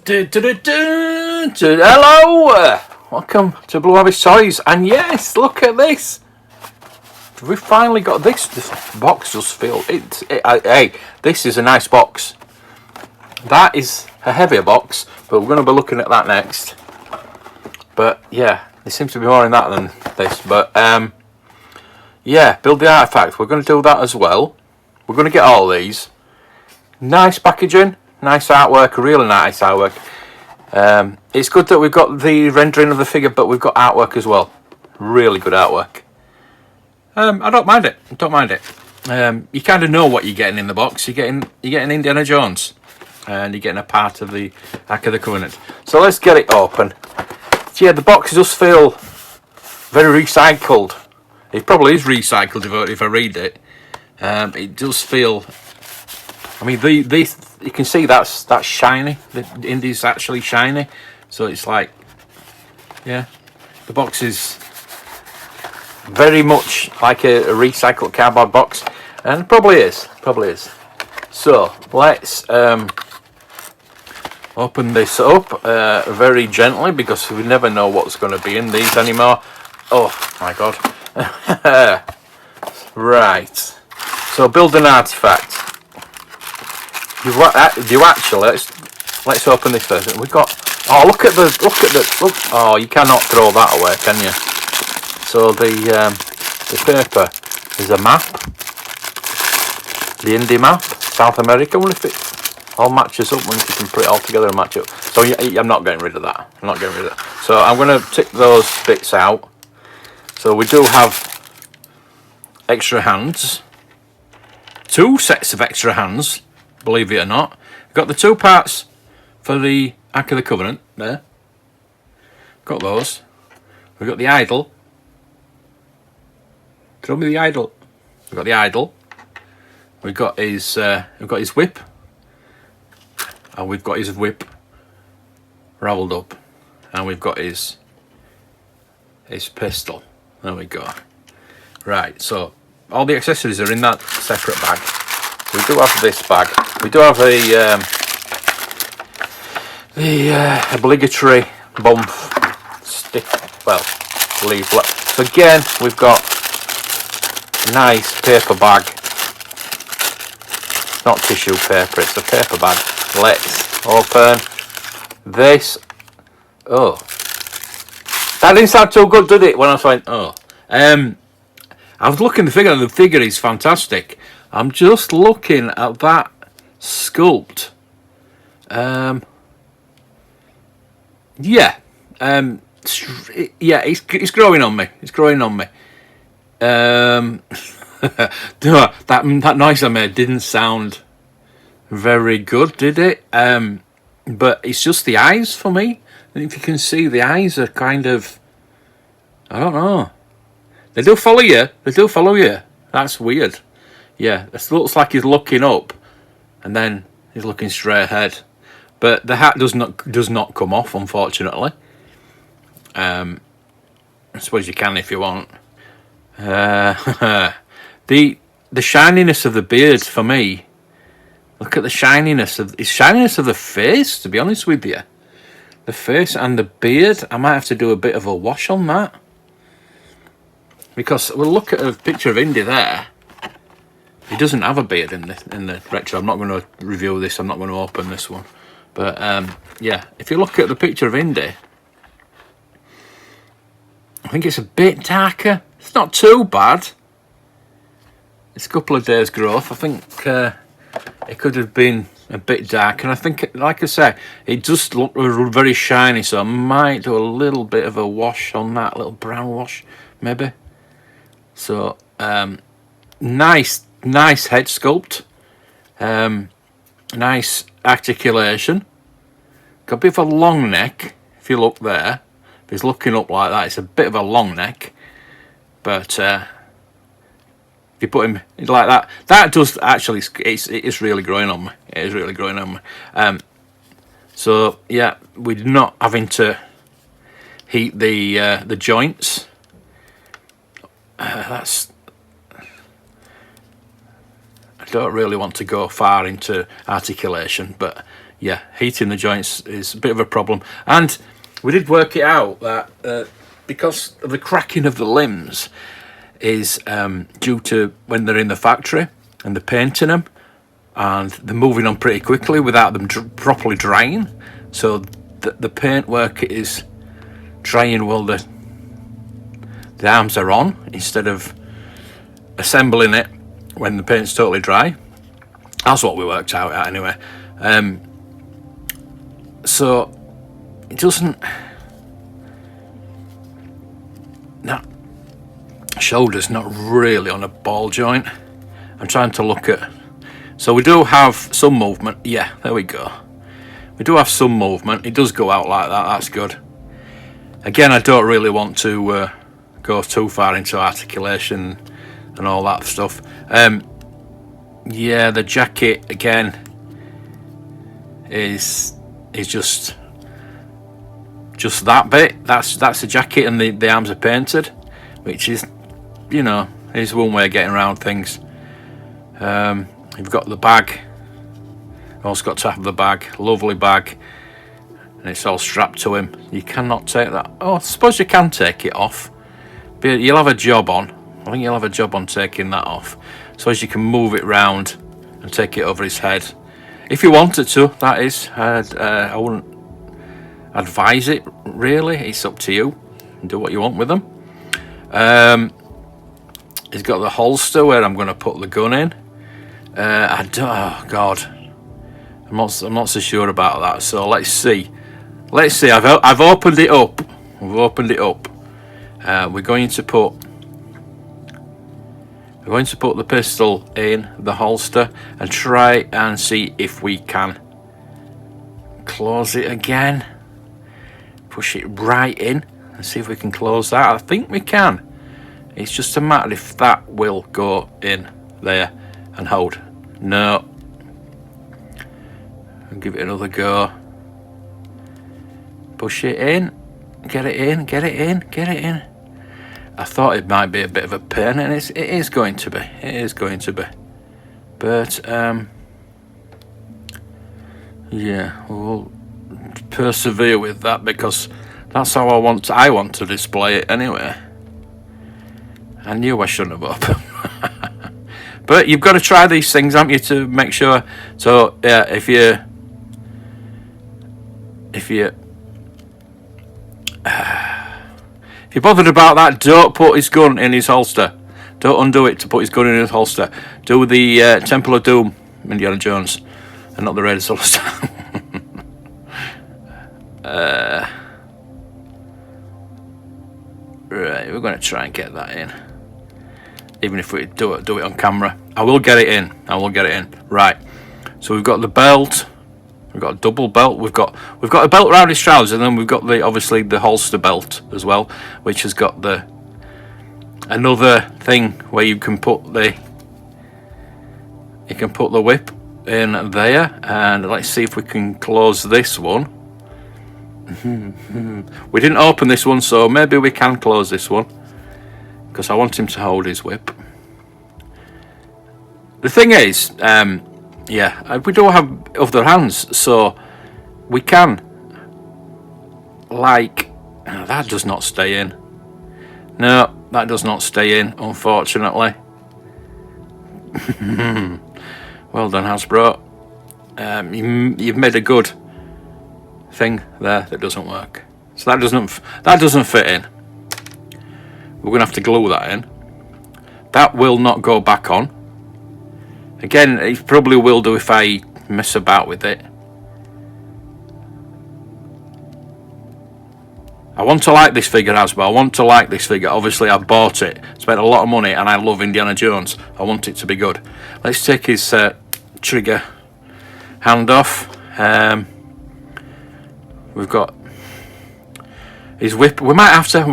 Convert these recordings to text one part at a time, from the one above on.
Hello! Welcome to Blue Abyss Toys, and yes, look at this. We finally got this. This box just feels hey, this is a nice box. That is a heavier box, but we're going to be looking at that next. But yeah, there seems to be more in that than this. But yeah, build the artifact. We're going to do that as well. We're going to get all these. Nice packaging. Nice artwork, really nice artwork. It's good that we've got the rendering of the figure, but we've got artwork as well. Really good artwork. I don't mind it. You kind of know what you're getting in the box. You're getting Indiana Jones, and you're getting a part of the Ark of the Covenant. So let's get it open. So yeah, the box does feel very recycled. It probably is recycled if I read it. It does feel. I mean, you can see that's shiny. The Indy's actually shiny, so it's like, yeah, the box is very much like a recycled cardboard box, and probably is. So let's open this up very gently, because we never know what's going to be in these anymore. Oh my god! Right. So build an artifact. You actually let's open this first. We've got, oh, look. Oh, you cannot throw that away, can you? So the paper is a map, the Indy map, South America. I wonder if it all matches up, when you can put it all together and match up. So I'm not getting rid of that. So I'm going to take those bits out. So we do have extra hands, 2 sets of extra hands. Believe it or not, we've got the 2 parts for the Ark of the Covenant there. Got those. We've got the idol. Throw me the idol. We've got the idol. We've got his whip, and we've got his whip ravelled up, and we've got his pistol. There we go. Right. So all the accessories are in that separate bag. We do have this bag. We do have the obligatory bump stick, well, leaflet. So again, we've got a nice paper bag. It's not tissue paper, it's a paper bag. Let's open this. Oh, that didn't sound too good, did it? When I was like, oh, I was looking at the figure, and the figure is fantastic. I'm just looking at that sculpt. Yeah, it's growing on me. That noise I made didn't sound very good, did it? But it's just the eyes for me. And if you can see, the eyes are kind of, I don't know. They do follow you. That's weird. Yeah, it looks like he's looking up, and then he's looking straight ahead. But the hat does not come off, unfortunately. I suppose you can if you want. The shininess of the beard for me. Look at the shininess of the face. To be honest with you, the face and the beard. I might have to do a bit of a wash on that, because we'll look at a picture of Indy there. He doesn't have a beard in the retro. I'm not going to review this. I'm not going to open this one. But yeah, if you look at the picture of Indy, I think it's a bit darker. It's not too bad. It's a couple of days growth. I think it could have been a bit dark. And I think, like I say, it just looked very shiny. So I might do a little bit of a wash on that, a little brown wash, maybe. So nice head sculpt, nice articulation, got a bit of a long neck. If you look there, if he's looking up like that, it's a bit of a long neck, but if you put him like that does actually, it's really growing on me. So yeah, we're not having to heat the joints. don't really want to go far into articulation, but yeah, heating the joints is a bit of a problem. And we did work it out that because of the cracking of the limbs is due to when they're in the factory and they're painting them, and they're moving on pretty quickly without them properly drying. So the paint work is drying while the arms are on, instead of assembling it when the paint's totally dry. That's what we worked out at anyway. So it doesn't... That shoulder's not really on a ball joint. I'm trying to look at... So we do have some movement. Yeah, there we go. We do have some movement. It does go out like that. That's good. Again, I don't really want to go too far into articulation and all that stuff. Yeah, the jacket again is just that bit. That's the jacket, and the arms are painted, which is, you know, is one way of getting around things. You've got the bag. Also got to have the bag, lovely bag, and it's all strapped to him. You cannot take that. Oh, I suppose you can take it off, but you'll have a job on. I think you'll have a job on taking that off, so as you can move it round and take it over his head, if you wanted to. That is, I wouldn't advise it really. It's up to you. Do what you want with them. He's got the holster where I'm going to put the gun in. Oh God, I'm not so sure about that. So let's see. I've opened it up. We've opened it up. We're going to put the pistol in the holster and try and see if we can close it again. Push it right in and see if we can close that. I think we can. It's just a matter if that will go in there and hold. No. I'll give it another go. Push it in. Get it in. Get it in. Get it in. I thought it might be a bit of a pain, and it is going to be. It is going to be. But yeah, we'll persevere with that, because that's how I want to display it anyway. I knew I shouldn't have opened. But you've got to try these things, haven't you, to make sure. So yeah, if you're bothered about that, don't put his gun in his holster. Don't undo it to put his gun in his holster. Do the Temple of Doom, Indiana Jones, and not the Raiders of the Lost Ark. Right, we're going to try and get that in. Even if we do it on camera, I will get it in. Right. So we've got the belt. We've got a double belt. We've got a belt around his trousers, and then we've got obviously the holster belt as well, which has got another thing where you can put the whip in there. And let's see if we can close this one. We didn't open this one, so maybe we can close this one, because I want him to hold his whip. The thing is, yeah, we don't have other hands, so we can, like, that does not stay in. No, that does not stay in, unfortunately. Well done, Hasbro. You've made a good thing there that doesn't work. So that doesn't fit in. We're going to have to glue that in. That will not go back on. Again, it probably will do if I mess about with it. I want to like this figure, Hasbro. I want to like this figure. Obviously, I bought it, spent a lot of money, and I love Indiana Jones. I want it to be good. Let's take his trigger hand off. We've got his whip. We might have to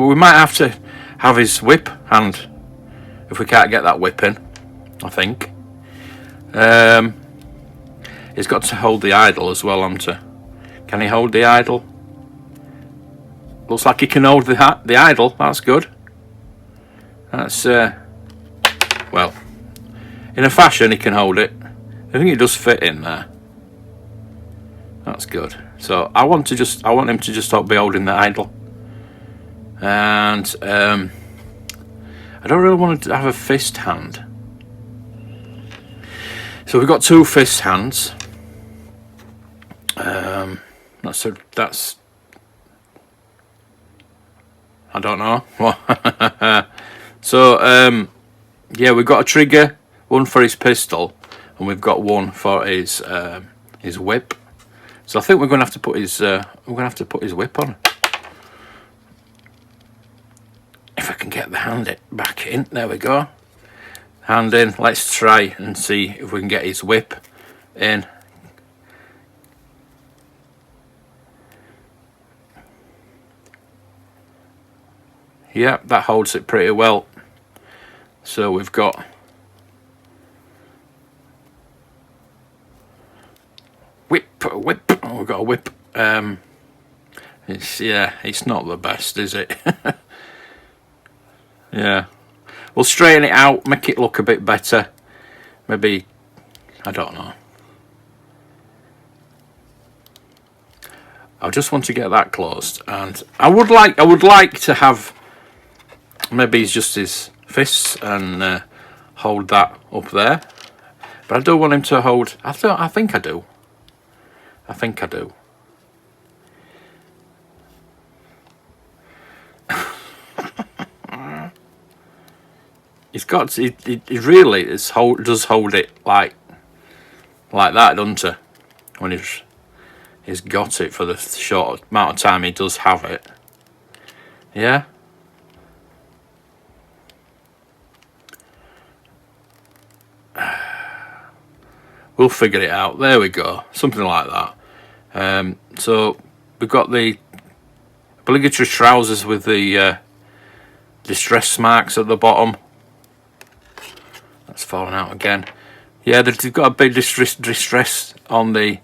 have his whip hand if we can't get that whip in, I think. He's got to hold the idle as well, can he hold the idle? Looks like he can hold the idle. That's good. That's well, in a fashion he can hold it. I think it does fit in there. That's good. So I want him to just be holding the idle. And I don't really want to have a fist hand. So we've got 2 fist hands. That's I don't know. So yeah, we've got a trigger, one for his pistol, and we've got one for his whip. So I think we're going to have to put his whip on. If I can get the hand back in, there we go. Hand in. Let's try and see if we can get his whip in. Yeah, that holds it pretty well. So we've got whip. Oh, we've got a whip. It's not the best, is it? Yeah, we'll straighten it out, make it look a bit better. Maybe, I don't know. I just want to get that closed, and I would like to have maybe it's just his fists and hold that up there, but I don't want him to hold. I think I do. He really does hold it like that, doesn't he? When he's got it for the short amount of time he does have it. Yeah. We'll figure it out. There we go. Something like that. So we've got the obligatory trousers with the distress marks at the bottom. That's fallen out again. Yeah, they've got a bit distress on the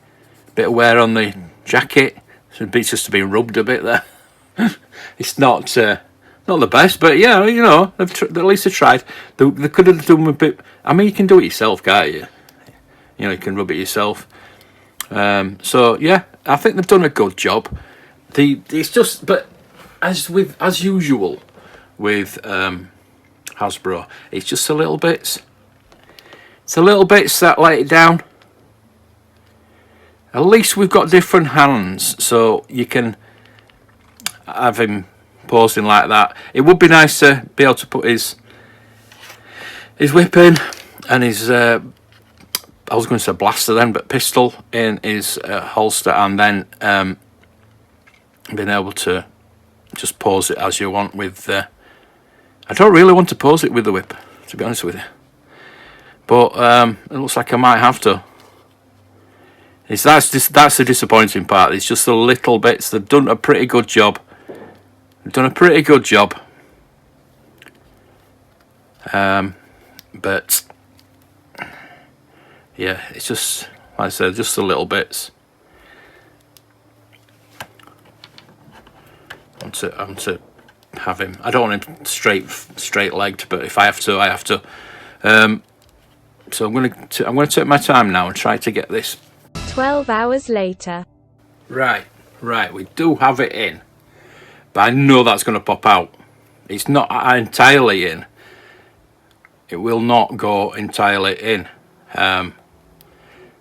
bit of wear on the jacket. So it's just been rubbed a bit there. It's not the best, but yeah, you know, at least they tried. They could have done a bit. I mean, you can do it yourself, can't you? You know, you can rub it yourself. So yeah, I think they've done a good job. It's just, but as usual with Hasbro, it's just a little bit. It's a little bit that let it down. At least we've got different hands, so you can have him posing like that. It would be nice to be able to put his whip in and his I was going to say blaster then, but pistol in his holster, and then being able to just pose it as you want with. I don't really want to pose it with the whip, to be honest with you, but it looks like I might have to. That's the disappointing part. It's just the little bits. They've done a pretty good job. But yeah, it's just, like I said, just the little bits. I'm to have him. I don't want him straight legged, but if I have to, I have to. So I'm going to take my time now and try to get this. 12 hours later. Right, we do have it in, but I know that's going to pop out. It's not entirely in. It will not go entirely in.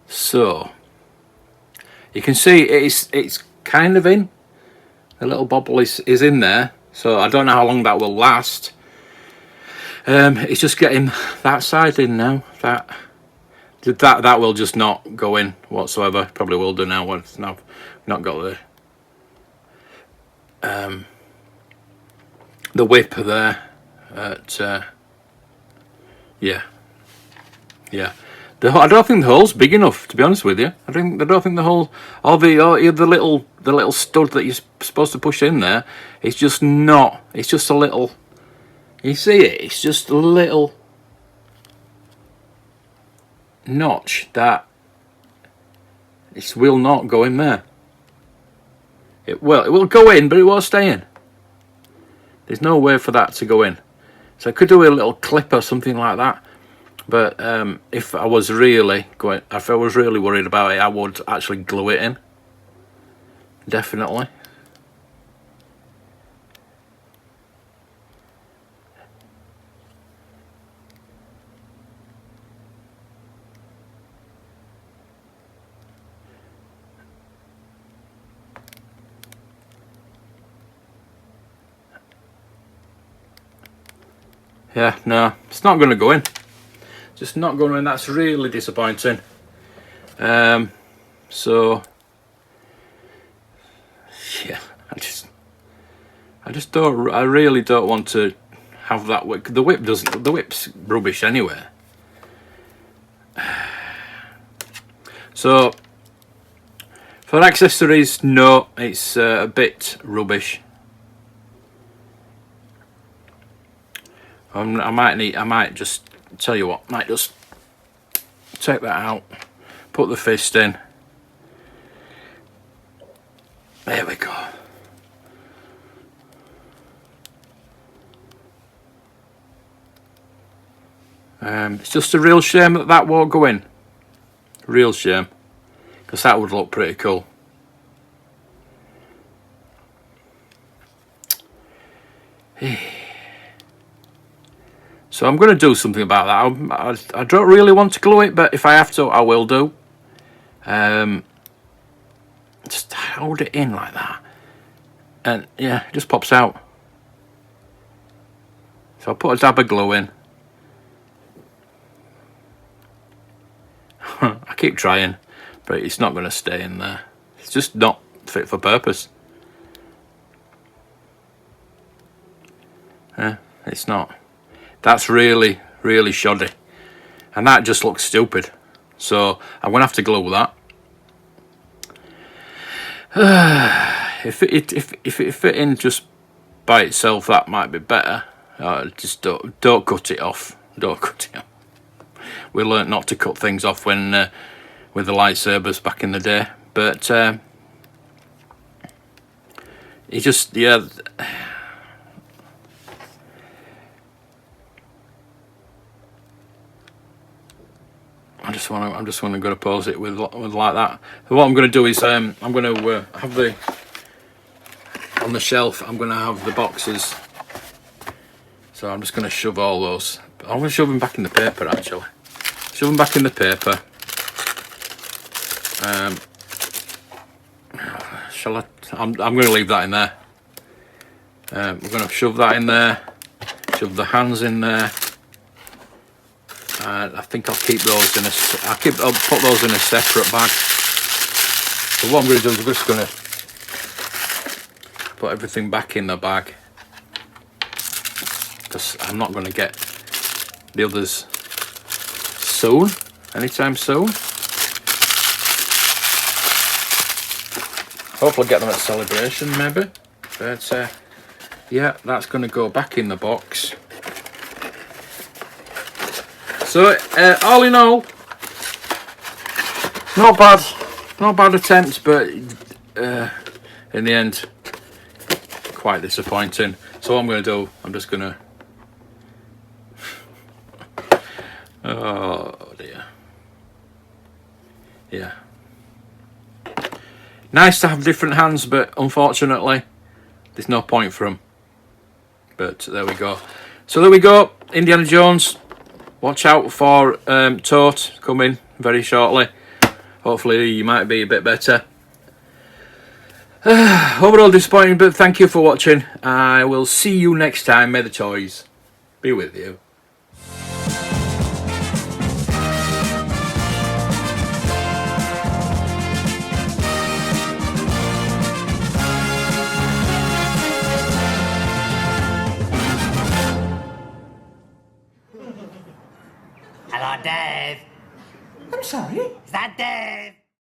So you can see it's kind of in. The little bobble is in there, so I don't know how long that will last. It's just getting that side in now. That will just not go in whatsoever. Probably will do now once now not got the whip there. Yeah. I don't think the hole's big enough, to be honest with you. I don't think the hole, the little stud that you're supposed to push in there, it's just not. It's just a little. You see it? It's just a little notch that it will not go in there. It will go in, but it won't stay in. There's no way for that to go in. So I could do a little clip or something like that, But if I was really worried about it, I would actually glue it in. Definitely. Yeah, no, it's not going to go in. Just not going in. That's really disappointing. So yeah, I really don't want to have that whip. The whip's rubbish anyway. So for accessories, no, it's a bit rubbish. I might just tell you what, might just take that out, put the fist in. There we go. It's just a real shame that that won't go in. Real shame, because that would look pretty cool. So I'm going to do something about that. I don't really want to glue it, but if I have to, I will do. Just hold it in like that, and yeah, it just pops out. So I'll put a dab of glue in. I keep trying, but it's not going to stay in there. It's just not fit for purpose. Yeah, it's not. That's really, really shoddy, and that just looks stupid. So I'm going to have to glue that. If it fit in just by itself, that might be better. Just don't cut it off. Don't cut it off. We learnt not to cut things off when with the lightsabers back in the day, but it just, yeah. I'm just want to go to pose it with like that. So what I'm going to do is I'm going to have the on the shelf. I'm going to have the boxes. So I'm just going to shove all those. I'm going to shove them back in the paper actually. Shove them back in the paper. Shall I? I'm going to leave that in there. We're going to shove that in there. Shove the hands in there. I think I'll keep those in I'll put those in a separate bag. So what I'm going to do is I'm just going to put everything back in the bag, because I'm not going to get the others soon, anytime soon. Hopefully I'll get them at Celebration maybe, but yeah, that's going to go back in the box. So all in all, not bad attempts, but in the end, quite disappointing. So what I'm going to do, I'm just going to, oh dear, yeah. Nice to have different hands, but unfortunately, there's no point for them. But there we go. So there we go, Indiana Jones. Watch out for Tote coming very shortly. Hopefully you might be a bit better. Overall disappointing, but thank you for watching. I will see you next time. May the toys be with you. Hello, Dave. I'm sorry? Is that Dave?